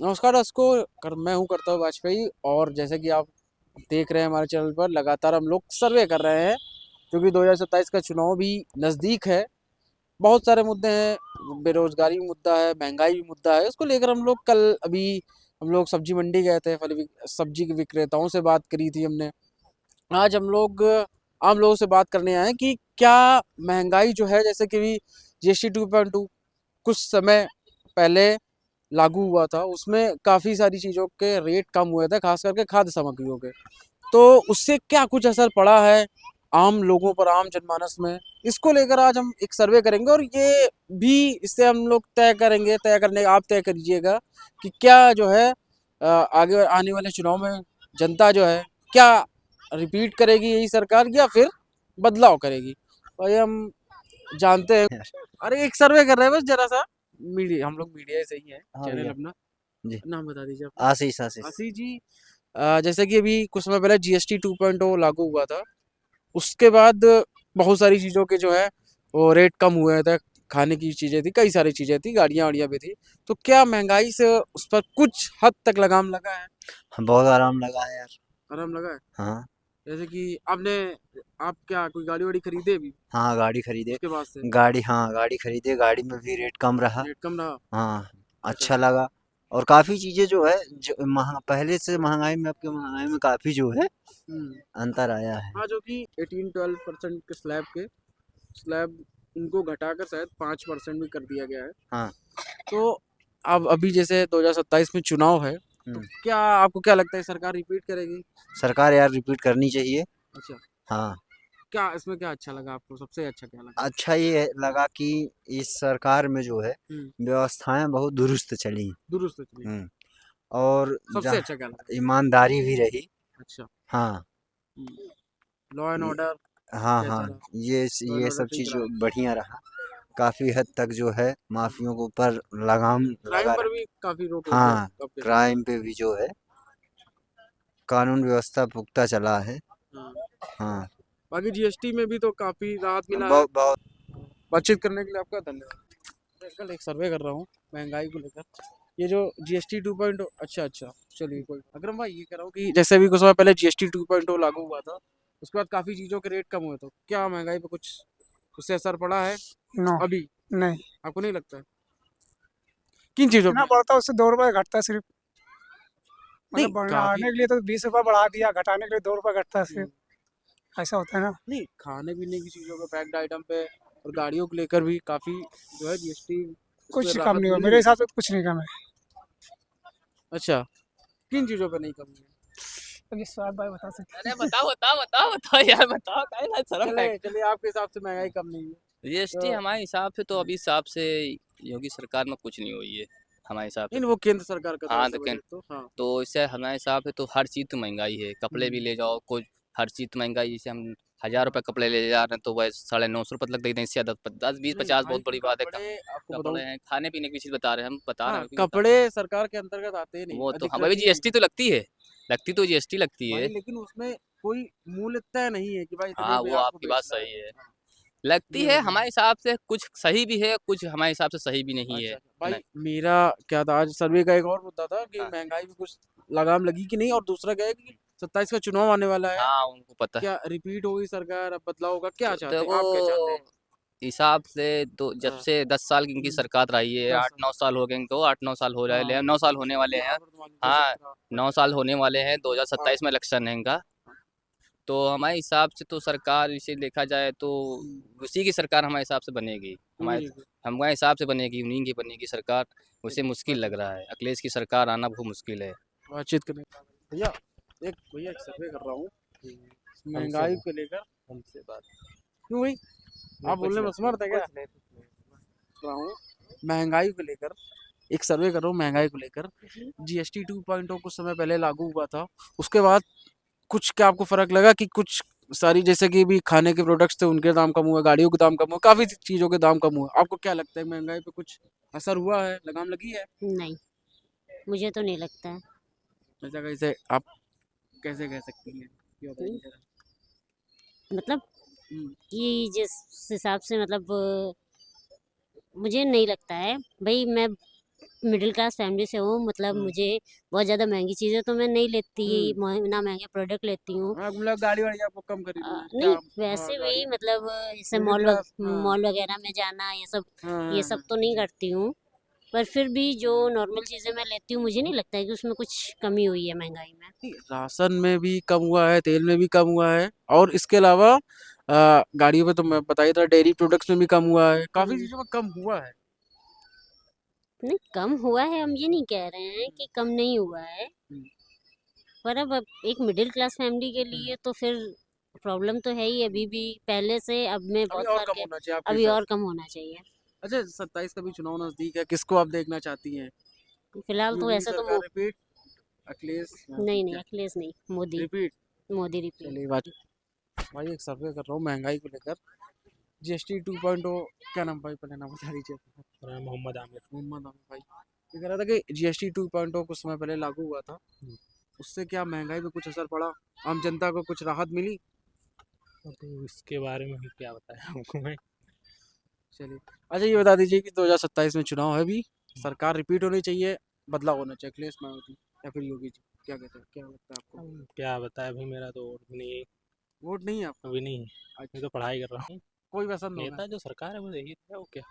नमस्कार दर्शकों, मैं हूं करता हूं वाजपेयी। और जैसे कि आप देख रहे हैं हमारे चैनल पर लगातार हम लोग सर्वे कर रहे हैं, क्योंकि 2027 का चुनाव भी नज़दीक है। बहुत सारे मुद्दे हैं, बेरोजगारी भी मुद्दा है, महंगाई भी मुद्दा है। उसको लेकर हम लोग हम लोग सब्जी मंडी गए थे, सब्जी के विक्रेताओं से बात करी थी हमने। आज हम लोग आम लोगों से बात करने आए हैं कि क्या महंगाई जो है, जैसे कि GST 2.2 कुछ समय पहले लागू हुआ था, उसमें काफ़ी सारी चीज़ों के रेट कम हुए थे, खास करके खाद्य सामग्रियों के। तो उससे क्या कुछ असर पड़ा है आम लोगों पर, आम जनमानस में? इसको लेकर आज हम एक सर्वे करेंगे, और ये भी इससे हम लोग तय करने आप तय करिएगा कि क्या जो है आगे आने वाले चुनाव में जनता जो है क्या रिपीट करेगी यही सरकार, या फिर बदलाव करेगी। तो ये हम जानते हैं। अरे एक सर्वे कर रहे हैं बस, जरा सा मीडिया, हम लोग मीडिया से ही है। हाँ चैनल भैया अपना जी। नाम बता दीजिए अपना। आशीष आशीष। आशीष जी, जैसे कि अभी कुछ समय पहले GST 2.0 लागू हुआ था, उसके बाद बहुत सारी चीज़ों के जो है वो रेट कम हुए थे। खाने की चीज़ें थी, कई सारी चीज़ें थी, गाड़ियाँ वाड़ियाँ भी थी। तो क्या महंगाई से उस पर कुछ हद तक लगाम लगा है? बहुत आराम लगा है यार। आराम लगा है? हाँ जैसे कि आप क्या कोई गाड़ी वाड़ी खरीदे भी हाँ, गाड़ी खरीदे। उसके बाद से? गाड़ी खरीदे, गाड़ी में भी रेट कम रहा। रेट कम रहा? हाँ, अच्छा। अच्छा लगा। और काफ़ी चीज़ें जो है, जो पहले से महंगाई में, अब की महंगाई में काफ़ी जो है हम्म। अंतर आया है। हाँ, जो कि 18-12% के स्लैब उनको घटाकर शायद 5% भी कर दिया गया है। हाँ। तो अब अभी जैसे 2027 में चुनाव है, तो हम्म। क्या आपको क्या लगता है सरकार रिपीट करेगी? सरकार यार रिपीट करनी चाहिए। अच्छा। हाँ। क्या इसमें क्या अच्छा लगा आपको, सबसे अच्छा क्या लगा? अच्छा ये लगा कि इस सरकार में जो है हम्म। व्यवस्थाएं बहुत दुरुस्त चली। दुरुस्त चली। हम्म। और सबसे जहाँ अच्छा क्या लगा? ईमानदारी भी रही। अच्छा। हाँ। लॉ एंड ऑर्डर हाँ कैसा हाँ, रहा? लॉ एंड ये ऑर्डर सब ठीक चीज़ रहा? बढ़िया रहा। काफ़ी हद तक जो है माफियों के ऊपर लगाम क्राइम लगा पर रहा। भी काफी रोक लगी है हाँ, अब के समय क्राइम पे भी जो है कानून व्यवस्था पुख्ता चला है। में। हाँ। हाँ। बाकी GST में भी तो काफी राहत मिला है। बहुत बहुत। बातचीत करने के लिए आपका धन्यवाद। मैं कल एक सर्वे कर रहा हूँ महंगाई को लेकर। ये जो GST 2.0, अच्छा अच्छा, चलिए कोई अग्रम भाई, ये कह रहा हूँ कि जैसे अभी कुछ समय पहले GST 2.0 लागू हुआ था, उसके बाद काफी चीजों के रेट कम हुए, तो क्या महंगाई पे कुछ उससे असर पड़ा है नो। अभी? नहीं। आपको नहीं लगता है? किन चीजों जितना पे? बढ़ता है उससे 2 रुपए घटता है सिर्फ। नहीं मतलब काफी। बढ़ाने के लिए तो 20 रुपए बढ़ा दिया, घटाने के लिए 2 रुपए घटता है हम्म, सिर्फ। ऐसा होता है ना। नहीं, खाने पीने की चीजों पे, पैक्ड आइटम पे और गाड़ियों को लेकर भी काफी जो है GST, उसमें कुछ कम राहत नहीं हुआ मिली मेरे है। हिसाब से, तो कुछ नहीं कम है। अच्छा, किन चीजों पे नहीं कम हुई है? अब ये स्वाद भाई बता सकते अरे बताओ बताओ बताओ बताओ यार, बताओ काहे ना शर्म चले है। चलिए, आपके हिसाब से महंगाई कम नहीं है जीएसटी तो? हमारे हिसाब से तो अभी हिसाब से योगी सरकार में कुछ नहीं हुई है हमारे हिसाब से नहीं, वो तो। केंद्र सरकार का हाँ तरफ से लेकिन बजट, तो हाँ। तो इससे हमारे हिसाब से तो हर चीज़ तो महंगाई है, कपड़े भी हम्म। ले जाओ कुछ, हर चीज़ तो महंगाई। जैसे हम 1000 रुपये कपड़े ले जा रहे हैं तो वह 950 रुपये तक देते हैं, इससे ज़्यादा 10 20 50 भाई बहुत बड़ी बात है। कपड़े आपको कपड़े बताऊं, हैं, खाने पीने की चीज़ बता रहे हैं, हम बता रहे हाँ हैं क्यों बता रहे कपड़े सरकार के अंतर्गत आते ही हैं, नहीं, वो तो अधिकतर हमारी चीजें। जीएसटी तो लगती है, लगती तो जीएसटी लगती भाई है। लेकिन उसमें कोई मूल्य तय नहीं है कि भाई इतने हाँ पे वो आपको आपकी बात बेचना है। सही है, हाँ, लगती ये है मसला हमारे है। हिसाब से कुछ सही भी है, कुछ हमारे हिसाब से सही भी नहीं अच्छा है। अच्छा भाई, नहीं। मेरा क्या था, आज सर्वे का एक और मुद्दा था कि हाँ महंगाई में कुछ लगाम लगी कि नहीं, और दूसरा क्या है कि 27 का चुनाव आने वाला है, हाँ उनको पता है। क्या रिपीट होगी सरकार, अब बदलाव होगा, क्या तो चाहते देखो हैं आप, क्या चाहते हैं? हिसाब से तो जब हाँ, से 10 साल की इनकी सरकार रही है, 10 साल। 8 9 साल हो गए इनको, 8 9 साल हो रहे हाँ, हैं, 9 साल होने वाले यहाँ हैं। पर तो मान लीजिए हाँ 17, 9 साल होने वाले हैं, हाँ। 2027 में इलेक्शन है इनका। तो हमारे हिसाब से तो सरकार इसे देखा जाए तो उसी की सरकार हमारे हिसाब से बनेगी, हमारे उम्मीद है। हमारे हिसाब से बनेगी, उन्हीं की बनेगी सरकार। उसे मुश्किल बातचीत लग रहा है, अखिलेश की सरकार आना बहुत मुश्किल है। बातचीत करने भैया, एक सर्वे कर रहा हूँ हमसे महंगाई बात को लेकर। हमसे बात क्यों भाई, नहीं, आप कुछ बोलने में नहीं असमर्थ है क्या? कुछ नहीं कुछ नहीं। कर रहा हूँ महंगाई को लेकर, एक सर्वे कर रहा हूँ महंगाई को लेकर। GST 2.0 कुछ समय पहले लागू हुआ था, उसके बाद कुछ क्या आपको फर्क लगा कि कुछ सारी जैसे कि भी खाने के प्रोडक्ट्स थे उनके दाम कम हुए, गाड़ियों के दाम कम हुए, काफी चीजों के दाम कम हुए? आपको क्या लगता है महंगाई पे कुछ असर हुआ है, लगाम लगी है? नहीं, मुझे तो नहीं लगता है। ऐसा कैसे आप कैसे कह सकती हैं, ये हुँ, बताइए जरा। मतलब हम्म, कि जिस हिसाब से मतलब मुझे नहीं लगता है। भई मैं मिडिल क्लास फैमिली से हूँ, मतलब मुझे बहुत ज़्यादा महंगी चीज़ें तो मैं नहीं लेती, ना महंगे प्रोडक्ट लेती हूँ। हाँ, मतलब गाड़ी वाड़ी आपको कम खरीदना है नहीं, क्या? वैसे गाड़ी भी मतलब जैसे मिडिल क्लास, हाँ मॉल वगैरह में जाना हाँ ये हाँ सब तो नहीं करती हूँ। पर फिर भी जो नॉर्मल चीज़ें मैं लेती हूँ, मुझे नहीं लगता है कि उसमें कुछ कमी हुई है महंगाई में। नहीं, राशन में भी कम हुआ है, तेल में भी कम हुआ है, और इसके अलावा गाड़ियों में तो मैं बता ही था, डेयरी प्रोडक्ट्स में भी कम हुआ है, काफी हम्म, चीजों में कम हुआ है। नहीं कम हुआ है, हम ये नहीं कह रहे हैं कि कम नहीं हुआ है। हम्म, पर अब एक मिडिल क्लास फैमिली के लिए तो फिर प्रॉब्लम तो है ही अभी भी, पहले से अब में अभी बहुत और कम फर्क है। होना चाहिए आपके अभी हिसाब और से। कम होना चाहिए। अच्छा, 27 का भी चुनाव नजदीक है, किसको आप देखना चाहती हैं? फिलहाल तो योगी ऐसा तो सरकार रिपीट, अखिलेश या फिर नहीं क्या? अखिलेश नहीं, मोदी। रिपीट। मोदी रिपीट। चलिए बात, भाई एक सर्वे कर रहा हूँ महंगाई को लेकर। जीएसटी 2.0, क्या नाम भाई, पहले नाम बता दीजिए अपना। मैं मोहम्मद आमिर। मोहम्मद आमिर भाई, ये कह रहा था कि जीएसटी 2.0 कुछ समय पहले लागू हुआ था, उससे क्या महंगाई पे कुछ असर पड़ा, आम जनता को कुछ राहत मिली? तो इसके बारे में हम क्या बताएं हमको मैं। चलिए, अच्छा ये बता दीजिए कि 2027 में चुनाव है भी, सरकार रिपीट होनी चाहिए, बदलाव होना चाहिए, अखिलेश मायावती या फिर योगी जी, क्या कहते हैं, क्या लगता है आपको? हम क्या बताएं, अभी मेरा तो वोट भी नहीं है। वोट नहीं है आपका? अभी नहीं है। मैं अच्छा, तो पढ़ाई कर रहा हूँ। कोई पसंद होगा? नेता जो सरकार है वो यही है, वो क्या।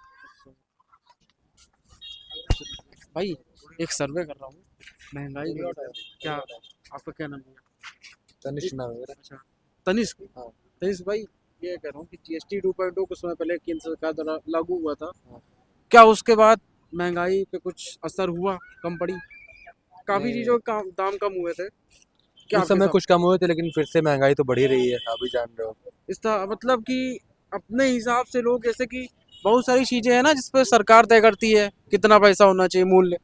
भाई एक सर्वे कर रहा हूँ महंगाई को लेकर, क्या आपका क्या नाम है? तनिष्क नाम है मेरा। अच्छा, तनिष्क। हाँ। तनिष्क भाई, ये कह रहा हूँ कि जीएसटी 2.0 कुछ समय पहले केंद्र सरकार द्वारा लागू हुआ था, हाँ। क्या उसके बाद महंगाई पे कुछ असर हुआ, कम पड़ी? काफी नहीं, चीजों के दाम कम हुए थे, क्या उस आपके समय हिसाब कुछ कम हुए थे लेकिन फिर से महंगाई तो बढ़ ही रही है, आप भी जान रहे हो। से? इस मतलब कि अपने हिसाब से लोग, जैसे कि बहुत सारी चीजें हैं ना जिस पर सरकार तय करती है कितना पैसा होना चाहिए मूल्य,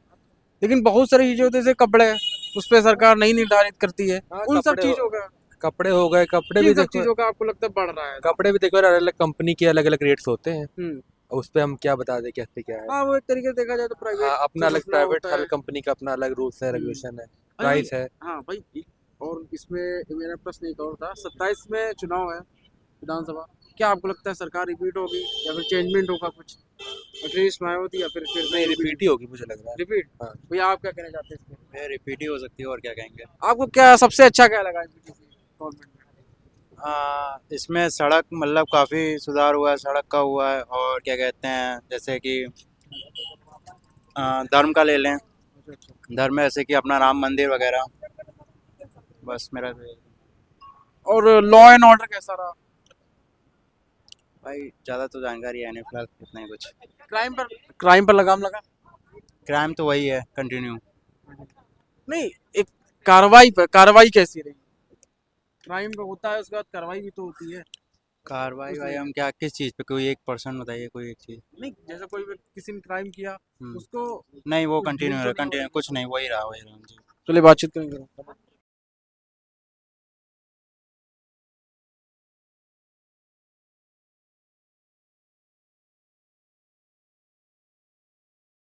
लेकिन बहुत सारी चीजें होती है जैसे कपड़े, उस पर सरकार नहीं निर्धारित करती है। हाँ, उन सब चीजों का, कपड़े हो गए, कपड़े भी किन सब देखो। चीजों का आपको लगता है बढ़ रहा है दाम? कपड़े भी देखो, अलग अलग कंपनी के अलग अलग रेट्स होते हैं। हम्म, उस पे हम क्या बता दें कैसे क्या है। हाँ वो एक तरीके से देखा जाए तो प्राइवेट हाँ, अपना से अलग मसला प्राइवेट, होता हर है। कंपनी का अपना अलग रूल्स है, हम्म, रेगुलेशन है, अच्छा भाई, प्राइस है। हाँ भाई, और इसमें मेरा प्रश्न एक और था, 27 में चुनाव है विधानसभा, क्या आपको लगता है सरकार रिपीट होगी या फिर चेंजमेंट होगा कुछ, अखिलेश मायावती या फिर नहीं, रिपीट ही होगी मुझे लग रहा है। रिपीट? हाँ। भैया आप क्या कहना चाहते हैं इसमें? रिपीट ही हो सकती है, और क्या कहेंगे। आपको क्या सबसे अच्छा क्या लगा गवर्नमेंट में? इसमें सड़क मतलब काफ़ी सुधार हुआ है, सड़क का हुआ है, और क्या कहते हैं जैसे कि धर्म का ले लें, अच्छा अच्छा। धर्म में जैसे कि अपना राम मंदिर वगैरह। बस मेरा तो यही। और लॉ एंड ऑर्डर कैसा रहा? भाई ज़्यादा तो जानकारी है नहीं फिलहाल, इतना ही कुछ। क्राइम पर लगाम लगा? क्राइम तो वही है, कंटिन्यू। नहीं, एक कार्रवाई कैसी रही? क्राइम पे होता है, उसके बाद कार्रवाई भी तो होती है। कार्रवाई कुछ भाई नहीं, हम क्या, किस चीज़ पे, कोई एक पर्सन बताइए, कोई एक चीज़। नहीं जैसे कोई किसी ने क्राइम किया, उसको नहीं, वो कुछ कंटिन्यू जेल है, तो नहीं कंटिन्यू होगी? कुछ नहीं, वही रहा जी। चलिए बातचीत करेंगे।